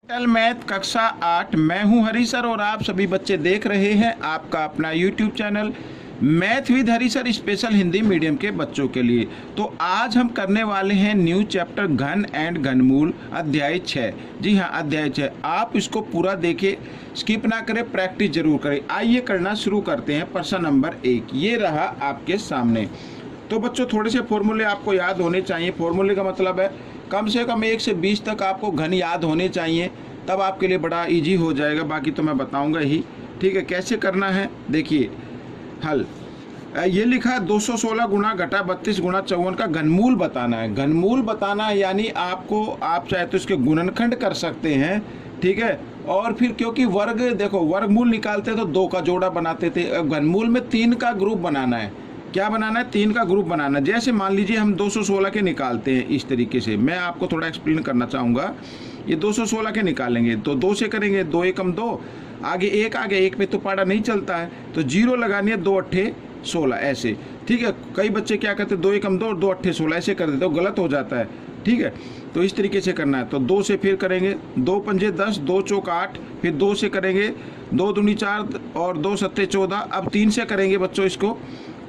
Digital math कक्षा 8। मैं हूं हरी सर और आप सभी बच्चे देख रहे हैं आपका अपना YouTube channel math with Hari sir special Hindi medium के बच्चों के लिए। तो आज हम करने वाले हैं न्यू चैप्टर घन एंड घनमूल अध्याय 6। जी हाँ, अध्याय 6। आप इसको पूरा देखें, स्किप ना करें, प्रैक्टिस जरूर करें। आइए करना शुरू करते हैं। प्रश्न नंबर 1 ये रहा आपके सामने। तो बच्चों थोड़े से फॉर्मूले आपको याद होने चाहिए। फॉर्मूले का मतलब है कम से कम 1 से 20 तक आपको घन याद होने चाहिए, तब आपके लिए बड़ा इजी हो जाएगा। बाकी तो मैं बताऊंगा ही। ठीक है, कैसे करना है देखिए। हल ये लिखा है 216 गुणा घटा 32 गुणा 54 का घनमूल बताना है। घनमूल बताना है यानी आपको, आप चाहे तो इसके गुणनखंड कर सकते हैं। ठीक है, और फिर क्योंकि वर्ग देखो वर्गमूल निकालते तो 2 का जोड़ा बनाते थे, अब घनमूल में 3 का ग्रुप बनाना है। क्या बनाना है? 3 का ग्रुप बनाना है। जैसे मान लीजिए हम 216 के निकालते हैं इस तरीके से। मैं आपको थोड़ा एक्सप्लेन करना चाहूँगा। ये 216 के निकालेंगे तो 2 से करेंगे, 2 एकम 2, आगे 1 में तो पाड़ा नहीं चलता है, तो 0 लगानी है, 2 अट्ठे 16 ऐसे। ठीक है, कई बच्चे क्या करते हैं 2 एकम 2 और 2 अट्ठे 16 ऐसे कर देते, तो गलत हो जाता है। ठीक है, तो इस तरीके से करना है। तो 2 से फिर करेंगे, 2 पंजे 10, 2 चौक 8, फिर 2 से करेंगे, 2 दूनी 4 और 2 सत्ते 14। अब 3 से करेंगे बच्चों इसको,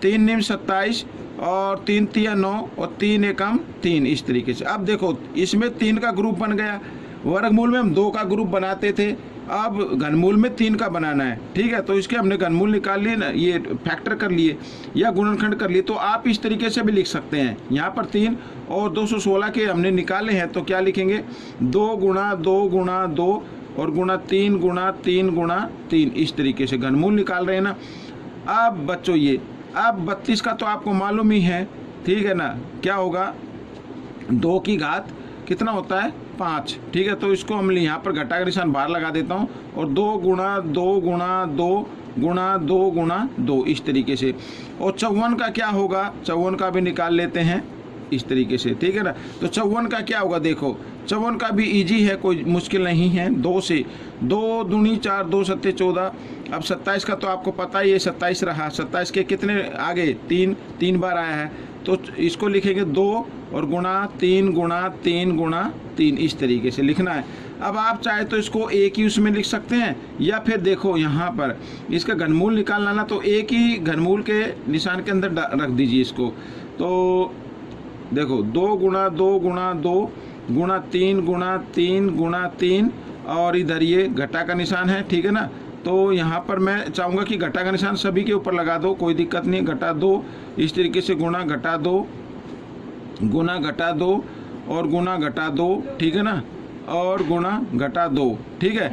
3 निम 27 और 3 तिया 9 और 3 एकम 3 इस तरीके से। अब देखो इसमें 3 का ग्रुप बन गया। वर्गमूल में हम 2 का ग्रुप बनाते थे, अब घनमूल में 3 का बनाना है। ठीक है, तो इसके हमने घनमूल निकाल लिए ना, ये फैक्टर कर लिए या गुणनखंड कर लिए। तो आप इस तरीके से भी लिख सकते हैं। यहाँ पर 3 और 216 के हमने निकाले हैं, तो क्या लिखेंगे 2 गुणा 2 गुणा 2 और गुणा 3 गुणा 3 गुणा 3 इस तरीके से घनमूल निकाल रहे हैं ना। अब बच्चों ये अब 32 का तो आपको मालूम ही है। ठीक है ना, क्या होगा 2 की घात कितना होता है 5। ठीक है, तो इसको हम यहाँ पर घटा का निशान बाहर लगा देता हूँ और 2 गुणा 2 गुणा 2 गुणा 2 गुणा 2 इस तरीके से। और 54 का क्या होगा, 54 का भी निकाल लेते हैं इस तरीके से। ठीक है ना, तो 54 का क्या होगा देखो, 54 का भी इजी है, कोई मुश्किल नहीं है। 2 से 2 दूनी 4, 2 सत्ते 14। अब 27 का तो आपको पता ही है, 27 रहा। 27 के कितने आगे 3 बार आया है, तो इसको लिखेंगे 2 और गुणा 3 गुणा 3 गुणा 3 इस तरीके से लिखना है। अब आप चाहे तो इसको एक ही उसमें लिख सकते हैं, या फिर देखो यहाँ पर इसका घनमूल निकालना ना, तो एक ही घनमूल के निशान के अंदर रख दीजिए इसको। तो देखो 2 गुणा 2 गुणा 2 गुणा 3 गुणा 3 गुणा 3 और इधर ये घटा का निशान है। ठीक है ना, तो यहाँ पर मैं चाहूँगा कि घटा का निशान सभी के ऊपर लगा दो, कोई दिक्कत नहीं। घटा 2 इस तरीके से, गुणा घटा 2 गुणा घटा 2 और गुणा घटा 2। ठीक है ना, और गुणा घटा 2। ठीक है,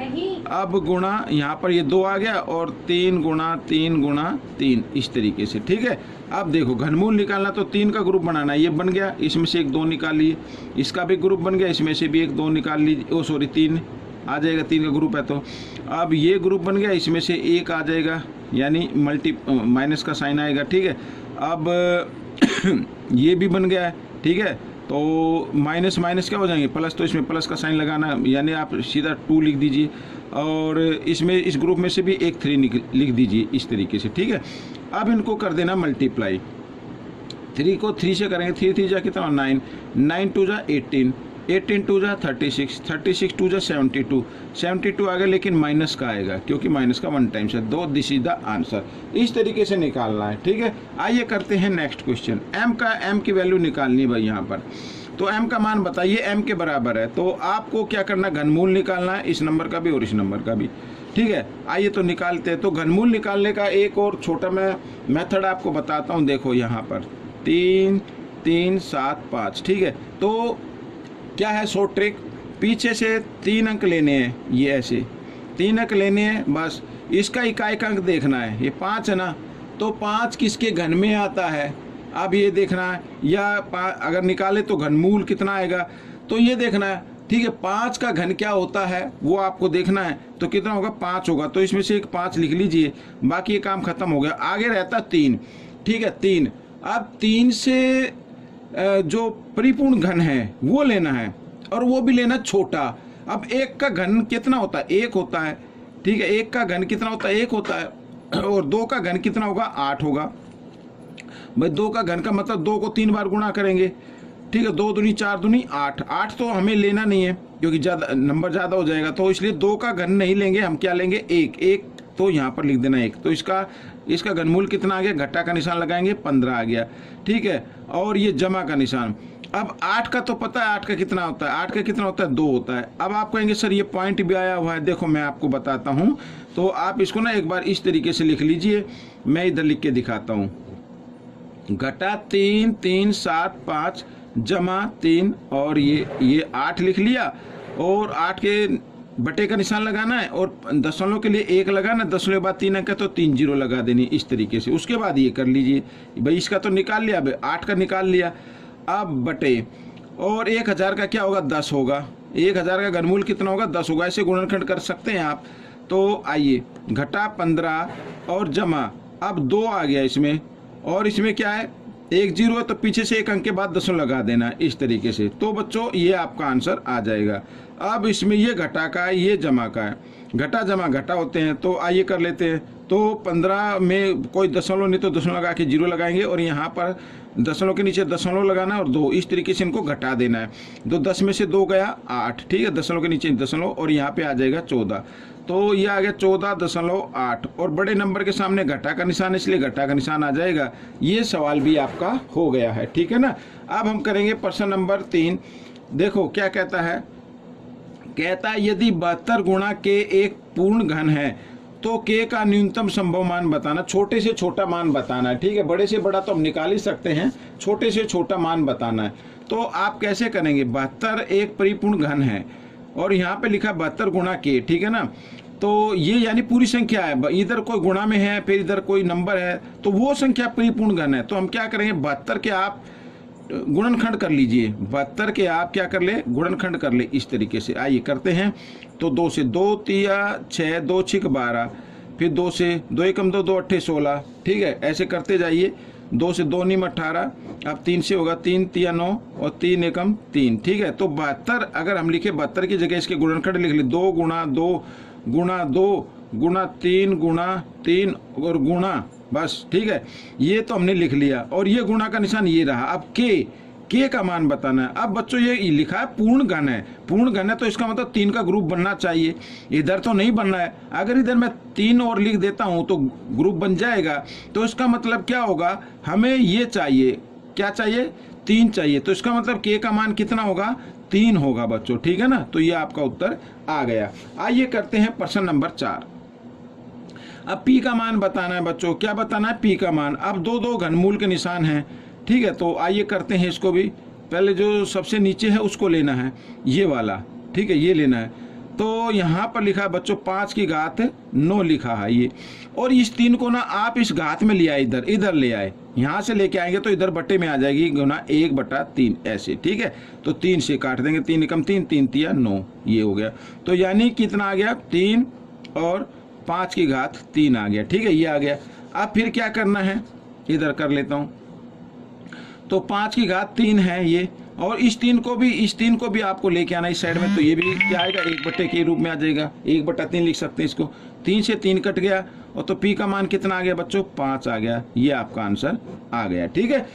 अब गुणा यहाँ पर ये 2 आ गया और 3 गुणा 3 गुणा 3 इस तरीके से। ठीक है, अब देखो घनमूल निकालना तो 3 का ग्रुप बनाना, ये बन गया, इसमें से 1 2 निकाल लिए, इसका भी ग्रुप बन गया, इसमें से भी 1 2 निकाल लीजिए। ओ सॉरी 3 आ जाएगा, 3 का ग्रुप है। तो अब ये ग्रुप बन गया, इसमें से 1 आ जाएगा, यानी माइनस का साइन आएगा। ठीक है, अब ये भी बन गया है। ठीक है, तो माइनस माइनस क्या हो जाएंगे प्लस, तो इसमें प्लस का साइन लगाना, यानी आप सीधा 2 लिख दीजिए और इसमें इस ग्रुप में से भी 1 3 लिख दीजिए इस तरीके से। ठीक है, अब इनको कर देना मल्टीप्लाई। 3 को 3 से करेंगे, 3 3 जा कितना 9, 9 2 जा 18, 18 2 जा 36, 36 2 जा 72, 72 आ गया, लेकिन माइनस का आएगा क्योंकि माइनस का 1 टाइम्स है। दो दिस इज द आंसर। इस तरीके से निकालना है। ठीक है, आइए करते हैं नेक्स्ट क्वेश्चन। m की वैल्यू निकालनी है भाई यहाँ पर। तो m का मान बताइए, m के बराबर है, तो आपको क्या करना, घनमूल निकालना है, इस नंबर का भी और इस नंबर का भी। ठीक है, आइए तो निकालते हैं। तो घनमूल निकालने का एक और छोटा मैं मेथड आपको बताता हूँ। देखो यहाँ पर 3 3 7 5। ठीक है, तो क्या है शॉर्ट ट्रिक, पीछे से 3 अंक लेने हैं, ये ऐसे 3 अंक लेने हैं, बस इसका इकाई का अंक देखना है। ये 5 है ना, तो 5 किसके घन में आता है, अब ये देखना है। या अगर निकाले तो घनमूल कितना आएगा, तो ये देखना है। ठीक है, 5 का घन क्या होता है वो आपको देखना है, तो कितना होगा 5 होगा, तो इसमें से एक 5 लिख लीजिए, बाकी ये काम खत्म हो गया। आगे रहता 3। ठीक है, 3। अब 3 से जो परिपूर्ण घन है वो लेना है, और वो भी लेना छोटा। अब 1 का घन कितना होता है, 1 होता है। ठीक है, 1 का घन कितना होता है, 1 होता है। और 2 का घन कितना होगा, 8 होगा भाई। 2 का घन का मतलब 2 को 3 बार गुणा करेंगे। ठीक है, 2 दूनी 4 दूनी 8, 8 तो हमें लेना नहीं है। क्योंकि ज़्यादा नंबर ज़्यादा हो जाएगा, तो इसलिए 2 का घन नहीं लेंगे हम, क्या लेंगे 1। 1 तो यहाँ पर लिख देना 1। तो इसका घनमूल कितना आ गया, घटा का निशान लगाएंगे 15 आ गया, ठीक है। और ये जमा का निशान। अब 8 का तो पता है 8 का कितना होता है, 8 का कितना होता है 2 होता है। अब आप कहेंगे सर ये पॉइंट भी आया हुआ है, देखो मैं आपको बताता हूँ। तो आप इसको ना एक बार इस तरीके से लिख लीजिए, मैं इधर लिख के दिखाता हूँ। घटा 3 3 7 5 जमा 3 और ये 8 लिख लिया, और 8 के बटे का निशान लगाना है, और दशमलव के लिए 1 लगाना, दशमलव के बाद 3 अंक है तो 3 जीरो लगा देनी इस तरीके से। उसके बाद ये कर लीजिए भाई, इसका तो निकाल लिया, अब 8 का निकाल लिया। अब बटे, और 1000 का क्या होगा 10 होगा, 1000 का घनमूल कितना होगा 10 होगा। ऐसे गुणनखंड कर सकते हैं आप। तो आइए घटा 15 और जमा, अब 2 आ गया इसमें, और इसमें क्या है 1 जीरो है तो पीछे से 1 अंक के बाद दशमलव लगा देना इस तरीके से। तो बच्चों ये आपका आंसर आ जाएगा। अब इसमें ये घटा का है, ये जमा का है, घटा जमा घटा होते हैं। तो आइए कर लेते हैं। तो 15 में कोई दशमलव नहीं तो दशमलव लगा के जीरो लगाएंगे, और यहाँ पर दशमलव के नीचे दशमलव लगाना और 2, इस तरीके से इनको घटा देना है। तो 10 में से 2 गया 8, ठीक है, दशमलव के नीचे दशमलव, और यहाँ पे आ जाएगा 14। तो ये आ गया 14.8, और बड़े नंबर के सामने घटा का निशान, इसलिए घटा का निशान आ जाएगा। ये सवाल भी आपका हो गया है, ठीक है ना। अब हम करेंगे प्रश्न नंबर 3। देखो क्या कहता है, कहता है यदि 72 गुणा के एक पूर्ण घन है तो के का न्यूनतम संभव मान बताना। छोटे से छोटा मान बताना है, ठीक है, बड़े से बड़ा तो हम निकाल ही सकते हैं, छोटे से छोटा मान बताना है। तो आप कैसे करेंगे, 72 एक परिपूर्ण घन है, और यहाँ पे लिखा 72 गुणा के, ठीक है ना। तो ये यानी पूरी संख्या है, इधर कोई गुणा में है फिर इधर कोई नंबर है, तो वो संख्या परिपूर्ण घन है। तो हम क्या करेंगे, 72 के आप गुणनखंड कर लीजिए, 72 के आप क्या कर ले, गुणनखंड कर ले इस तरीके से। आइए करते हैं। तो 2 से 2 तिया 6, 2 6 12, फिर 2 से 2 एकम 2, 2 अट्ठे 16, ठीक है, ऐसे करते जाइए। 2 से 2 नीम 18, अब 3 से होगा 3 तिया 9 और 3 एकम 3, ठीक है। तो 72 अगर हम लिखे 72 की जगह इसके गुणनखंड लिख ले, 2 गुणा 2 गुणा 2 गुणा 3 गुणा 3 और गुणा, बस, ठीक है, ये तो हमने लिख लिया। और ये गुणा का निशान ये रहा। अब के का मान बताना है। अब बच्चों ये लिखा है पूर्ण घन है, पूर्ण घन है तो इसका मतलब 3 का ग्रुप बनना चाहिए, इधर तो नहीं बनना है। अगर इधर मैं 3 और लिख देता हूं तो ग्रुप बन जाएगा, तो इसका मतलब क्या होगा, हमें ये चाहिए, क्या चाहिए 3 चाहिए। तो इसका मतलब के का मान कितना होगा 3 होगा बच्चों, ठीक है ना। तो ये आपका उत्तर आ गया। आइए करते हैं प्रश्न नंबर 4। अब पी का मान बताना है बच्चों, क्या बताना है पी का मान। अब 2 घनमूल के निशान हैं, ठीक है। तो आइए करते हैं इसको भी। पहले जो सबसे नीचे है उसको लेना है, ये वाला, ठीक है, ये लेना है। तो यहाँ पर लिखा है बच्चों 5 की घात 9 लिखा है ये, और इस 3 को ना आप इस घात में ले आए, इधर ले आए, यहाँ से लेके आएंगे तो इधर बट्टे में आ जाएगी, गुना 1/3 ऐसे, ठीक है। तो 3 से काट देंगे, 3 एकम 3, 3 तिया 9, ये हो गया। तो यानी कितना आ गया 3 और 5 की घात 3 आ गया, ठीक है, ये आ गया। अब फिर क्या करना है, इधर कर लेता हूँ। तो 5 की घात 3 है ये, और इस 3 को भी आपको लेके आना इस साइड में। तो ये भी क्या आएगा 1/3 के रूप में आ जाएगा, 1/3 लिख सकते हैं इसको। 3 से 3 कट गया, और तो पी का मान कितना आ गया बच्चों 5 आ गया। ये आपका आंसर आ गया, ठीक है।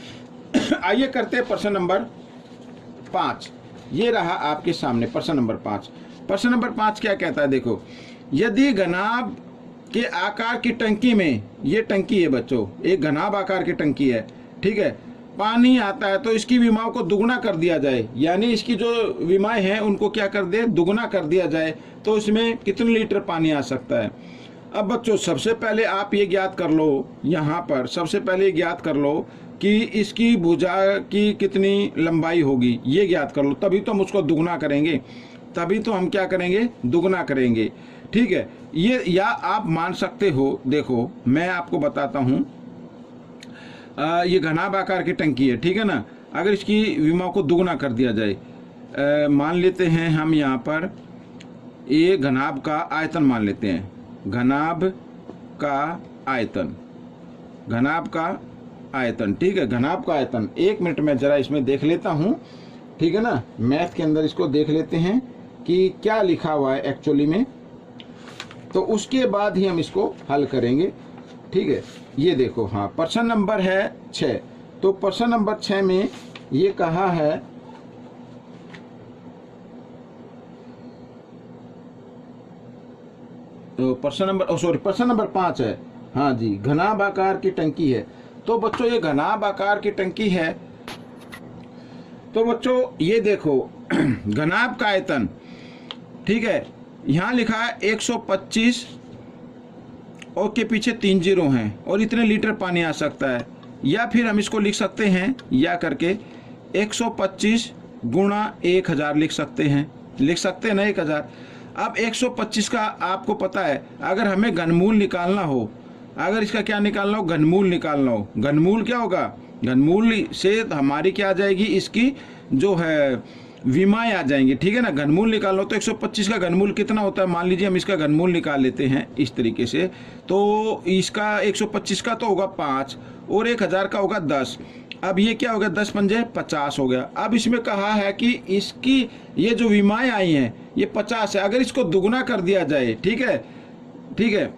आइए करते हैं प्रश्न नंबर 5। ये रहा आपके सामने प्रश्न नंबर 5। प्रश्न नंबर 5 क्या कहता है, देखो, यदि घनाभ के आकार की टंकी में, ये टंकी है बच्चों, एक घनाभ आकार की टंकी है, ठीक है, पानी आता है तो इसकी विमाओं को दुगना कर दिया जाए, यानी इसकी जो विमाएं हैं उनको क्या कर दे, दुगना कर दिया जाए, तो इसमें कितने लीटर पानी आ सकता है। अब बच्चों सबसे पहले आप ये ज्ञात कर लो, यहाँ पर सबसे पहले ज्ञात कर लो कि इसकी भुजा की कितनी लंबाई होगी, ये ज्ञात कर लो, तभी तो हम उसको दुगना करेंगे, तभी तो हम क्या करेंगे, दुगना करेंगे, ठीक है। ये या आप मान सकते हो, देखो मैं आपको बताता हूँ, ये घनाभ आकार की टंकी है, ठीक है ना। अगर इसकी विमा को दुगना कर दिया जाए, मान लेते हैं हम यहाँ पर ये घनाभ का आयतन मान लेते हैं, घनाभ का आयतन, घनाभ का आयतन, ठीक है, घनाभ का आयतन। 1 मिनट में जरा इसमें देख लेता हूँ, ठीक है ना, मैथ के अंदर इसको देख लेते हैं कि क्या लिखा हुआ है एक्चुअली में, तो उसके बाद ही हम इसको हल करेंगे, ठीक है। ये देखो, हाँ, प्रश्न नंबर है 6। तो प्रश्न नंबर 6 में ये कहा है प्रश्न नंबर सॉरी प्रश्न नंबर 5 है। हाँ जी, घनाभ आकार की टंकी है। तो बच्चों ये घनाभ आकार की टंकी है। तो बच्चों ये देखो घनाभ का आयतन, ठीक है, यहाँ लिखा है 125 और के पीछे 3 जीरो हैं और इतने लीटर पानी आ सकता है। या फिर हम इसको लिख सकते हैं या करके 125 गुणा 1000 लिख सकते हैं ना 1000। अब 125 का आपको पता है, अगर हमें घनमूल निकालना हो, अगर इसका क्या निकालना हो, घनमूल निकालना हो, घनमूल क्या होगा, घनमूल से हमारी क्या आ जाएगी, इसकी जो है विमाएं आ जाएंगी, ठीक है ना। घनमूल निकालना हो तो 125 का घनमूल कितना होता है, मान लीजिए हम इसका घनमूल निकाल लेते हैं इस तरीके से। तो इसका 125 का तो होगा 5 और 1000 का होगा 10। अब ये क्या हो गया, 10 पंजे 50 हो गया। अब इसमें कहा है कि इसकी ये जो विमाएं आई हैं ये 50 है। अगर इसको दुगुना कर दिया जाए, ठीक है,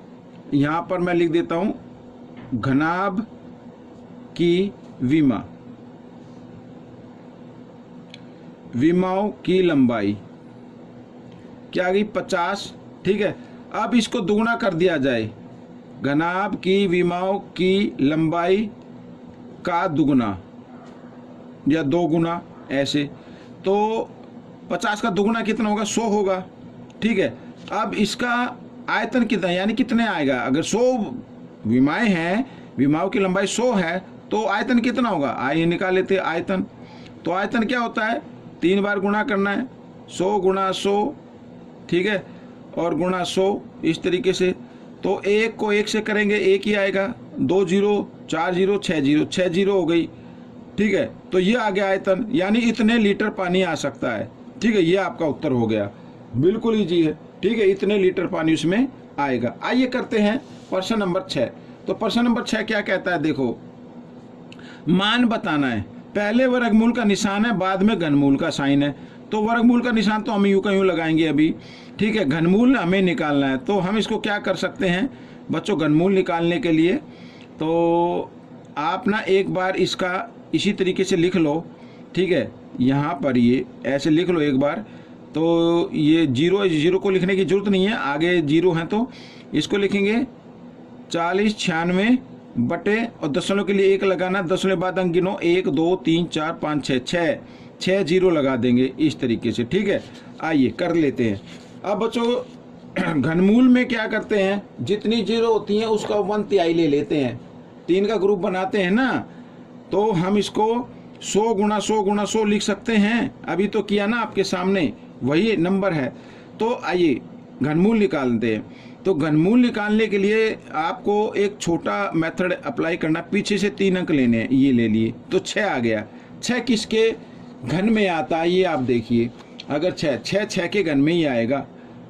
यहाँ पर मैं लिख देता हूँ घनाभ की विमाओं की लंबाई क्या आ गई 50, ठीक है। अब इसको दुगुना कर दिया जाए, घनाभ की विमाओं की लंबाई का दुगुना या 2 गुना ऐसे, तो 50 का दुगुना कितना होगा, 100 होगा, ठीक है। अब इसका आयतन कितना, यानी कितने आएगा, अगर 100 विमाएं हैं, विमाओं की लंबाई 100 है तो आयतन कितना होगा, आइए निकाल लेते हैं आयतन। तो आयतन क्या होता है, 3 बार गुणा करना है, 100 गुणा 100, ठीक है, और गुणा 100 इस तरीके से। तो 1 को 1 से करेंगे 1 ही आएगा, 2 जीरो 4 जीरो 6 जीरो 6 जीरो हो गई, ठीक है। तो ये आ गया आयतन, यानी इतने लीटर पानी आ सकता है, ठीक है। ये आपका उत्तर हो गया, बिल्कुल ईजी है, ठीक है, इतने लीटर पानी उसमें आएगा। आइए करते हैं प्रश्न नंबर 6। तो प्रश्न नंबर 6 क्या कहता है, देखो मान बताना है, पहले वर्गमूल का निशान है, बाद में घनमूल का साइन है। तो वर्गमूल का निशान तो हम यूं का यूं लगाएंगे अभी, ठीक है। घनमूल हमें निकालना है, तो हम इसको क्या कर सकते हैं बच्चों, घनमूल निकालने के लिए तो आप ना एक बार इसका इसी तरीके से लिख लो, ठीक है। यहाँ पर ये ऐसे लिख लो एक बार, तो ये जीरो को लिखने की जरूरत नहीं है, आगे जीरो है तो इसको लिखेंगे 40 96 बटे और दशमलव के लिए 1 लगाना, दशमलव बाद अंक गिनो 1 2 3 4 5 6 जीरो लगा देंगे इस तरीके से, ठीक है। आइए कर लेते हैं। अब बच्चों घनमूल में क्या करते हैं, जितनी जीरो होती हैं उसका 1/3 ले लेते हैं, 3 का ग्रुप बनाते हैं ना, तो हम इसको 100 गुणा 100 गुणा 100 लिख सकते हैं। अभी तो किया ना आपके सामने, वही नंबर है। तो आइए घनमूल निकालते हैं। तो घनमूल निकालने के लिए आपको एक छोटा मेथड अप्लाई करना, पीछे से 3 अंक लेने हैं, ये ले लिए तो 6 आ गया। 6 किसके घन में आता है, ये आप देखिए, अगर 6 के घन में ही आएगा,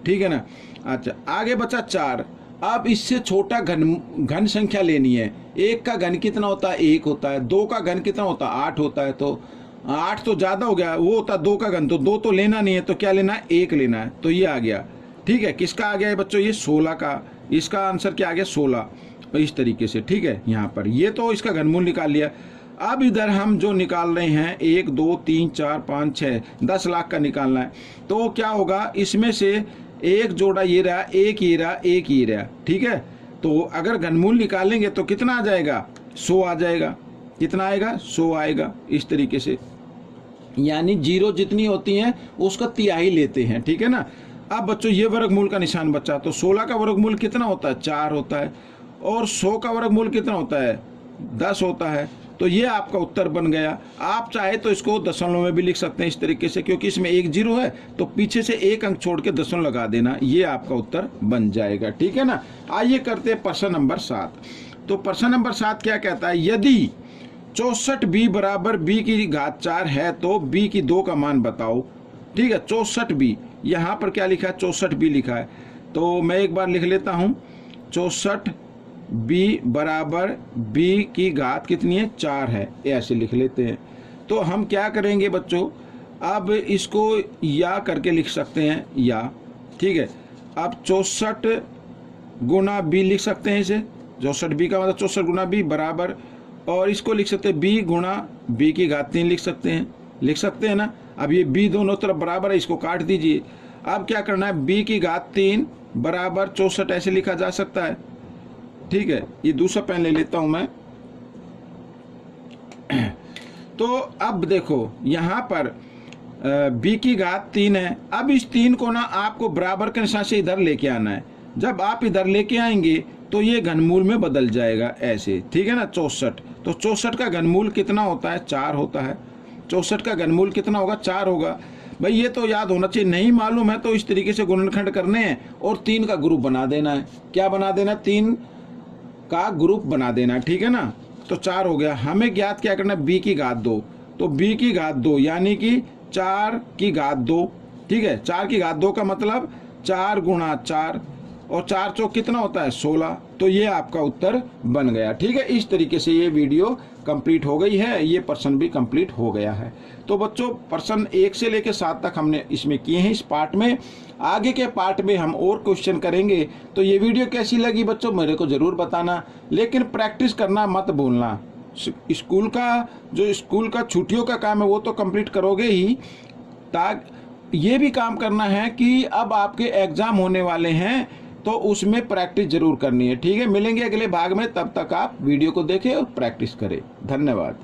ठीक है ना। अच्छा आगे बचा 4। अब इससे छोटा घन संख्या लेनी है। 1 का घन कितना होता है, 1 होता है। 2 का घन कितना होता है, 8 होता है। तो 8 तो ज़्यादा हो गया, वो होता है 2 का घन, तो 2 तो लेना नहीं है, तो क्या लेना है, 1 लेना है। तो ये आ गया, ठीक है। किसका आ गया है बच्चों, ये 16 का, इसका आंसर क्या आ गया 16, इस तरीके से, ठीक है। यहाँ पर ये तो इसका घनमूल निकाल लिया। अब इधर हम जो निकाल रहे हैं 1 2 3 4 5 6 10 लाख का निकालना है। तो क्या होगा, इसमें से एक जोड़ा ये रहा, एक ये रहा, एक ये रहा, ठीक है। तो अगर घनमूल निकालेंगे तो कितना आ जाएगा, 100 आ जाएगा। कितना आएगा, 100 आएगा इस तरीके से, यानी जीरो जितनी होती हैं उसका तिहाई लेते हैं, ठीक है ना। अब बच्चों ये वर्गमूल का निशान बचा, तो 16 का वर्गमूल कितना होता है, 4 होता है, और 100 का वर्गमूल कितना होता है, 10 होता है। तो ये आपका उत्तर बन गया। आप चाहे तो इसको दशमलव में भी लिख सकते हैं इस तरीके से, क्योंकि इसमें 1 जीरो है तो पीछे से 1 अंक छोड़ के दशमलव लगा देना, ये आपका उत्तर बन जाएगा, ठीक है ना। आइए करते हैं प्रश्न नंबर 7। तो प्रश्न नंबर 7 क्या कहता है, यदि 64b बराबर b की घात 4 है तो b की 2 का मान बताओ, ठीक है। 64b, यहाँ पर क्या लिखा है, 64b लिखा है। तो मैं एक बार लिख लेता हूँ, 64b बराबर b की घात कितनी है, 4 है, ऐसे लिख लेते हैं। तो हम क्या करेंगे बच्चों, अब इसको या करके लिख सकते हैं, या, ठीक है। अब 64 गुना b लिख सकते हैं इसे, 64b का मतलब 64 गुना b बराबर, और इसको लिख सकते हैं b गुणा b की घात 3 लिख सकते हैं ना। अब ये b दोनों तरफ बराबर है, इसको काट दीजिए। अब क्या करना है, b की घात 3 बराबर 64 ऐसे लिखा जा सकता है। ठीक है, ये दूसरा पेन ले लेता हूं मैं। तो अब देखो यहाँ पर b की घात 3 है। अब इस 3 को ना आपको बराबर के निशान से इधर लेके आना है। जब आप इधर लेके आएंगे तो ये घनमूल में बदल जाएगा ऐसे, ठीक है ना। 64, तो 64 का घनमूल कितना होता है? 4 होता है। 64 का घनमूल कितना होगा? 4 होगा। भाई ये तो याद होना चाहिए, नहीं मालूम है तो इस तरीके से गुणनखंड करने हैं और 3 का ग्रुप बना देना है। क्या बना देना? 3 का ग्रुप बना देना, ठीक है ना। तो 4 हो गया। हमें ज्ञात क्या करना? b की घात 2। तो b की घात 2 यानी कि 4 की घात 2, ठीक है। 4 की घात 2 का मतलब 4 गुणा 4, और 4 चौक कितना होता है? 16। तो ये आपका उत्तर बन गया, ठीक है। इस तरीके से ये वीडियो कंप्लीट हो गई है, ये प्रश्न भी कंप्लीट हो गया है। तो बच्चों प्रश्न 1 से लेकर 7 तक हमने इसमें किए हैं इस पार्ट में। आगे के पार्ट में हम और क्वेश्चन करेंगे। तो ये वीडियो कैसी लगी बच्चों मेरे को जरूर बताना, लेकिन प्रैक्टिस करना मत भूलना। स्कूल का छुट्टियों का काम है वो तो कंप्लीट करोगे ही, ताकि ये भी काम करना है कि अब आपके एग्जाम होने वाले हैं तो उसमें प्रैक्टिस जरूर करनी है, ठीक है। मिलेंगे अगले भाग में, तब तक आप वीडियो को देखें और प्रैक्टिस करें। धन्यवाद।